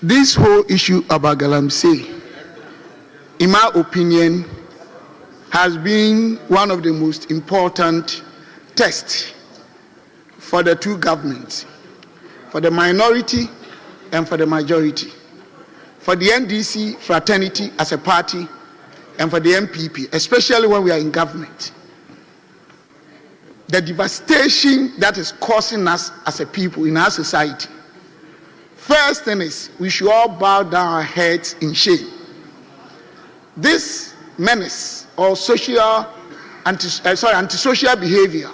This whole issue about galamsey, in my opinion, has been one of the most important tests for the two governments, for the minority and for the majority, for the NDC fraternity as a party and for the MPP, especially when we are in government. The devastation that is causing us as a people in our society. First thing is, we should all bow down our heads in shame. This menace or antisocial behavior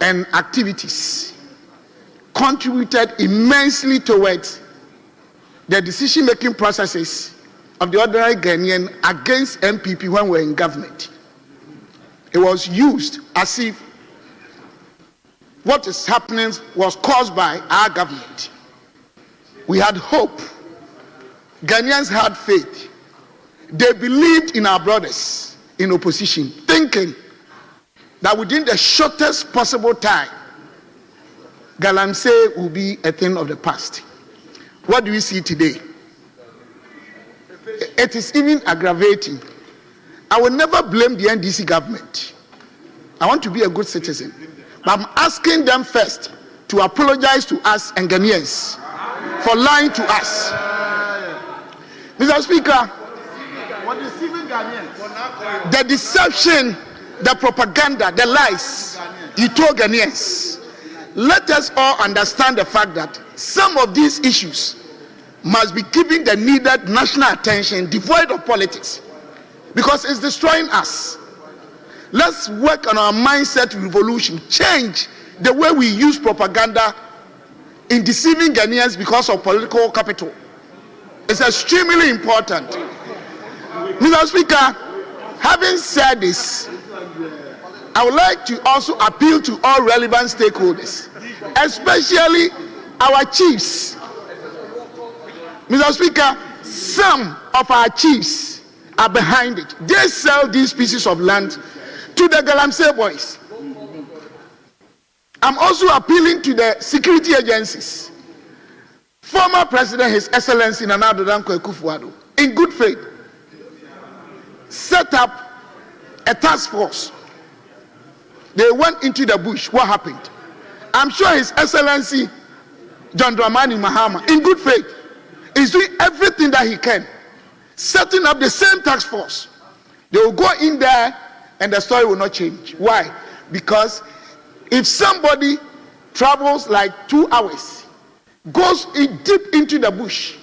and activities contributed immensely towards the decision-making processes of the ordinary Ghanaian against MPP when we were in government. It was used as if what is happening was caused by our government. We had hope. Ghanaians had faith. They believed in our brothers in opposition, thinking that within the shortest possible time, galamsey will be a thing of the past. What do we see today? It is even aggravating. I will never blame the NDC government. I want to be a good citizen. But I'm asking them first to apologize to us and Ghanaians for lying to us. Mr. Speaker, the deception, the propaganda, the lies you told Ghanaians, let us all understand the fact that some of these issues must be given the needed national attention, devoid of politics, because it's destroying us. Let's work on our mindset revolution, change the way we use propaganda in deceiving Ghanaians because of political capital. It's extremely important. Mr. Speaker, having said this, I would like to also appeal to all relevant stakeholders, especially our chiefs. Mr. Speaker, some of our chiefs are behind it. They sell these pieces of land to the galamsey boys. I'm also appealing to the security agencies. Former President, His Excellency Nana Addo Dankwa Akufo-Addo, in good faith, set up a task force. They went into the bush. What happened? I'm sure His Excellency John Dramani Mahama, in good faith, is doing everything that he can, setting up the same task force. They will go in there and the story will not change. Why? Because if somebody travels like 2 hours, goes deep into the bush,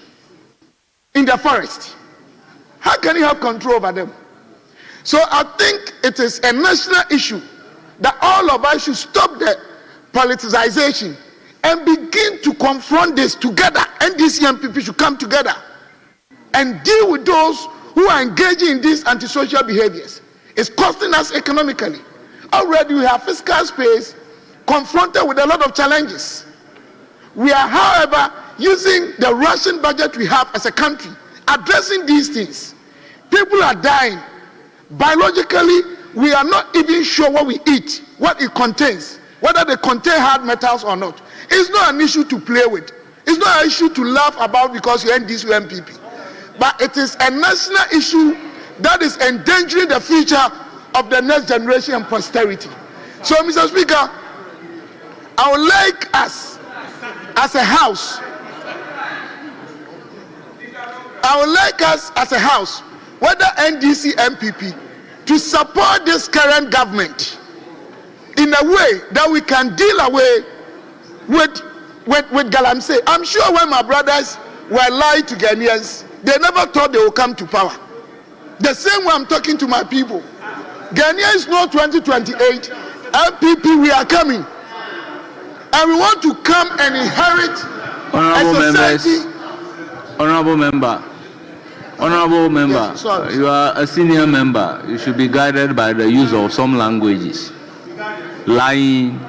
in the forest, how can you have control over them? So I think it is a national issue that all of us should stop the politicization and begin to confront this together. NDC and MPP should come together and deal with those who are engaging in these antisocial behaviors. It's costing us economically. Already we have fiscal space confronted with a lot of challenges. We are, however, using the Russian budget we have as a country, addressing these things. People are dying. Biologically, we are not even sure what we eat, what it contains, whether they contain hard metals or not. It's not an issue to play with. It's not an issue to laugh about because you end this MPP. But it is a national issue that is endangering the future of the next generation and posterity. So, Mr. Speaker, I would like us as a house, whether NDC, MPP, to support this current government in a way that we can deal away with galamsey. I'm sure when my brothers were lying to Ghanaians, they never thought they would come to power. The same way I'm talking to my people. Ghanaians know 2028, MPP, we are coming. And we want to come and inherit a society. Honorable member, you are a senior member. You should be guided by the use of some languages. Lying,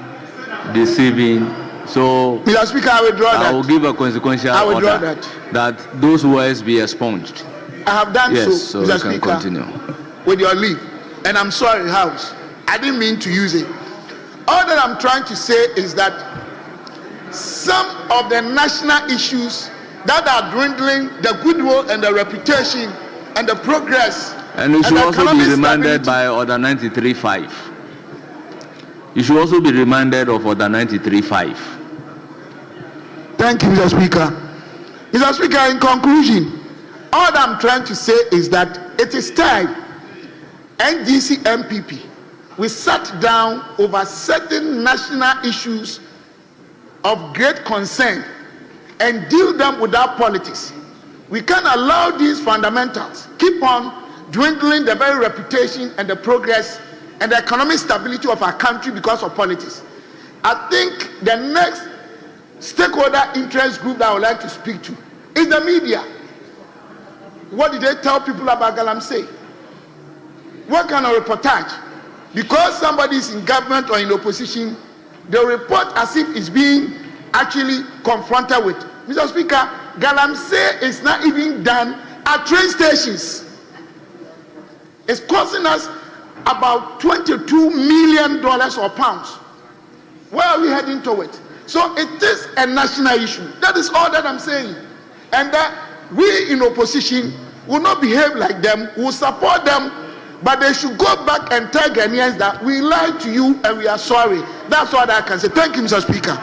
deceiving. So, Mr. Speaker, I withdraw that. I will give a consequential order that those words be expunged. I have done so, Mr. Speaker, continue. With your leave. And I'm sorry, House. I didn't mean to use it. All that I'm trying to say is that some of the national issues that are dwindling the goodwill and the reputation and the progress. And it should the also be economic reminded stability. by Order 93.5. You should also be reminded of Order 93.5. Thank you, Mr. Speaker. Mr. Speaker, in conclusion, all that I'm trying to say is that it is time NDC MPP, we sat down over certain national issues of great concern and deal them without politics. We can't allow these fundamentals keep on dwindling the very reputation and the progress and the economic stability of our country because of politics. I think the next stakeholder interest group that I would like to speak to is the media. What did they tell people about galamsey? What kind of reportage? Because somebody is in government or in opposition, they report as if it's being actually confronted with. Mr. Speaker, galamsey is not even done at train stations. It's costing us about $22 million or pounds. Where are we heading toward? So it is a national issue. That is all that I'm saying. And that we in opposition will not behave like them, will support them, but they should go back and tell Ghanaians that we lied to you and we are sorry. That's all that I can say. Thank you, Mr. Speaker.